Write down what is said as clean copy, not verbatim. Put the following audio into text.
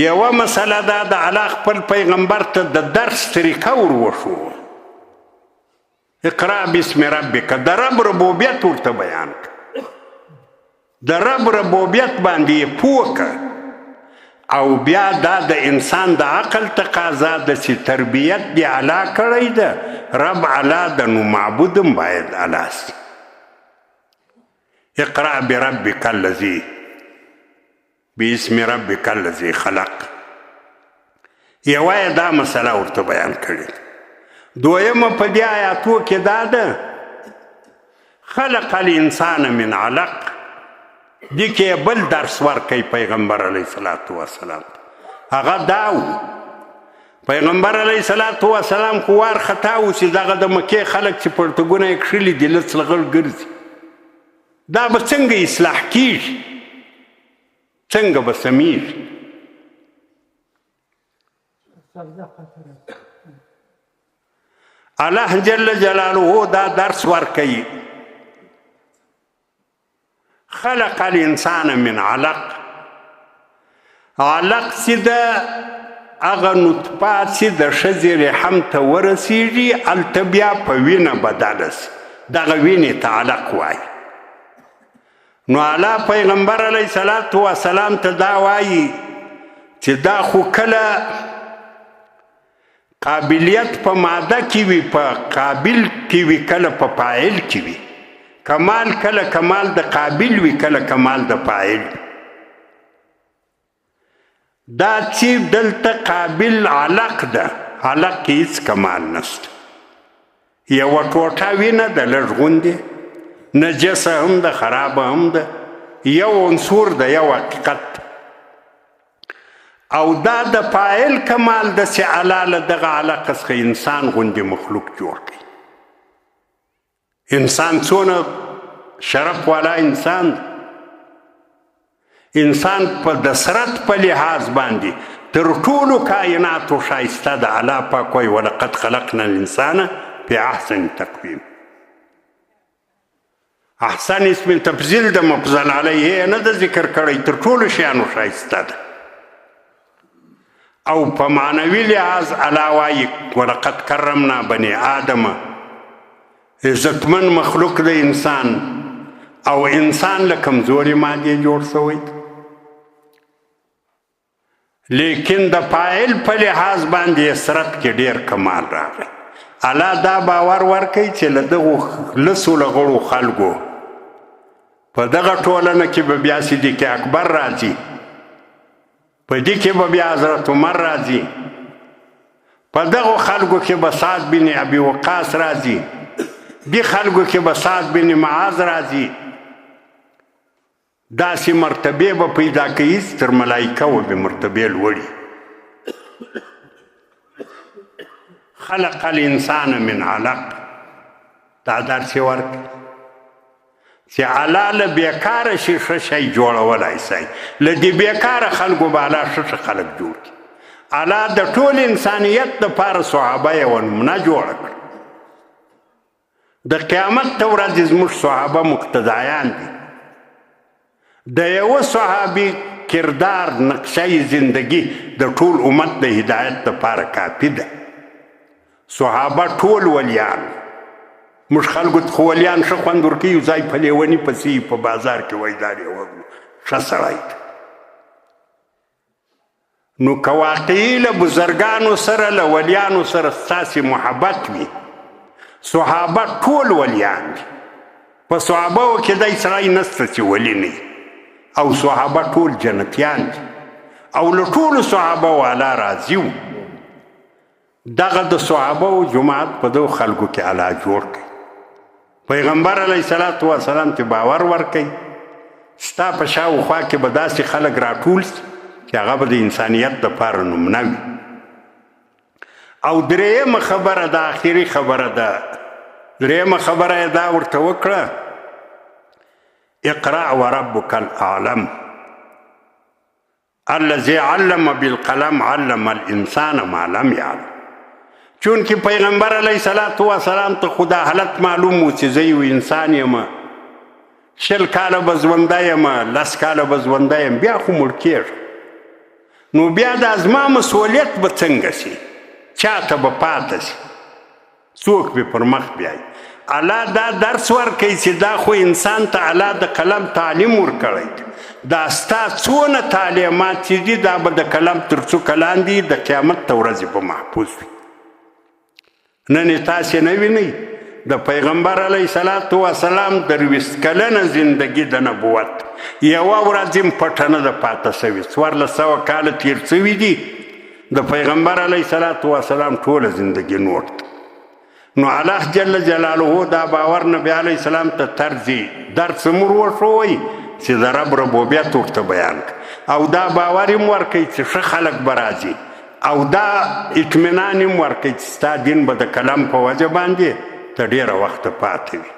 یوه مسله دا د الله خپل پیغمبر ته د درس طریقه ور وښو اقرا بسم ربک د رب ربوبیت ورته بیان کړه د رب ربوبیت باندې یې پوه کړه او بیا دا د انسان د عقل تقاضا ده چې تربیت دې الله کړی ده رب الله ده نو معبودم باید الله سي اقرا بربک الذی باسم ربک الذی خلق یوه یې دا مسله ورته بیان کړې دویمه په دې آیاتو کې دا ده خلق الانسان من علق دې کې بل درس ورکوي پیغمبر علیه صلات وسلام هغه دا و پیغمبر علیه صلات وسلام خو وارخطا و چې دغه د مکې خلک چې پرتګونه یې کښلي دي لڅ لغړ ګرځي دا به څنګه اصلاح کیږي څنګه به سمیږي الله جل جلاله دا درس ورکوي خلق الانسان من علق علق چې د هغه نطفات چې د ښځې رحم ته ورسیږي هلته بیا په وینه بدله سي دغه وینې ته علق وایي نو الله پیغمبر علیه صلات وسلام ته دا وایي چې دا خو کله قابلیت په ماده کې وي په قابل کې وي کله په فاعل کې وي کمال کله کمال د قابل وي کله کمال د فاعل دا چې دلته قابل علق ده علق کې هیڅ کمال نشته یوه ټوټه وینه د لږ غوندې نجسه هم ده خرابه هم ده یو عنصر ده یو حقیقت او دا د فاعل کمال ده چې الله له دغه علقه څخه انسان غوندې مخلوق جوړ کړي انسان څونه شرف والا انسان انسان په دسرت په لحاظ باندې تر ټولو کائناتو ښایسته د الله پاک وایي ولقد خلقنا الانسان فی احسن تقویم احسن اسم تفضیل د مفضل علیه نه د ذکر کړی تر ټولو شیانو ښایسته ده او په معنوي لحاظ الله وایي ولقد کرمنا بني آدم عزتمن مخلوق د انسان او انسان له کمزوري مادې جوړ شوی لیکن د فاعل په لحاظ باندې اثرت کې ډیر کمال راغی الله دا باور ورکوي چې له دغو لسو لغړو خلکو په دغه ټولنه کې به بیا صدیق اکبر راځي په دې کې به بیا حضرت عمر راځي په دغو خلکو کې به سعد بن ابي وقاص راځي دې خلکو کې به سعد بن معاذ راځي داسې مرتبې به پیدا کوي تر ملایکه و به مرتبې لوړي خلق الانسان من علق دا درس ورکړي چې الله له بیکاره شي ښه شی جوړولی شي له دې بیکاره خلکو به الله ښه خلک جوړ کړي الله د ټول انسانیت دپاره صحابه یوه نمونه جوړه کړه د قیامت ته ورځې زموږ صحابه مقتدایان دي د یوه صحابي کردار نقشه زندگی د ټول امت د هدایت دپاره کافي ده صحابه ټول ولیان موږ خلکو ته خو ولیان ښه خوند ورکوي یو ځای په لیوني پسې په بازار کې وایي دا یوه ښه سړی ده نو که واقعي له بزرګانو سره له ولیانو سره ستاسې محبت وي صحابه ټول ولیان دي په صحابهو کې دی سړی نسته چې ولی نه او صحابه ټول جنتیان دي او له ټولو صحابهو الله راضي و دغه د صحابهو جماعت په دغو خلکو کې الله جوړ کړي پیغمبر علیه صلات وسلام ته باور ورکوي ستا په شاوخوا کې به داسې خلک راټول سي چې هغه به د انسانیت دپاره نمونه وي او درېیمه خبره ده آخري خبره ده درېیمه خبره یې دا ورته وکړه اقرأ وربک الاعلم الذي علم بالقلم علم الانسان ما لم يعلم چونکه پیغمبر علیه صلات وسلام ته خو دا حالت معلوم و چې زه یو انسان یم 20 کاله به ژوندی یم 10 کاله به ژوندی یم بیا خو مړ کېږم نو بیا دا زما مسؤلیت به څنګه سي چاته به پاته سي څوک به پر مخ بیایي الله دا درس ورکوي چې دا خو انسان ته الله د قلم تعلیم ورکړی دا ستا څونه تعلیمات چې دي دا به د قلم تر څوکه لاندې د قیامت ته ورځې به محفوظ وي نن یې تاسې نه وینئ د پیغمبر علیه صلات وسلام 23 کلنه زندگی د نبوت یوه ورځ هم پټه نه ده پاته سوې 1400 کاله تیر سوي دي د پیغمبر علیه صلات وسلام ټوله زندگی نوټ نو الله جل جلاله دا باور نبی علیه السلام ته طرزي درس مور وښوئ چې د رب ربوبیت ورته بیان او دا باور هم ورکوي چې ښه خلک به راځي او دا اطمینان هم ورکوي چې ستا دین به د کلم په وجه باندې ته ډېره وخته پاتې وي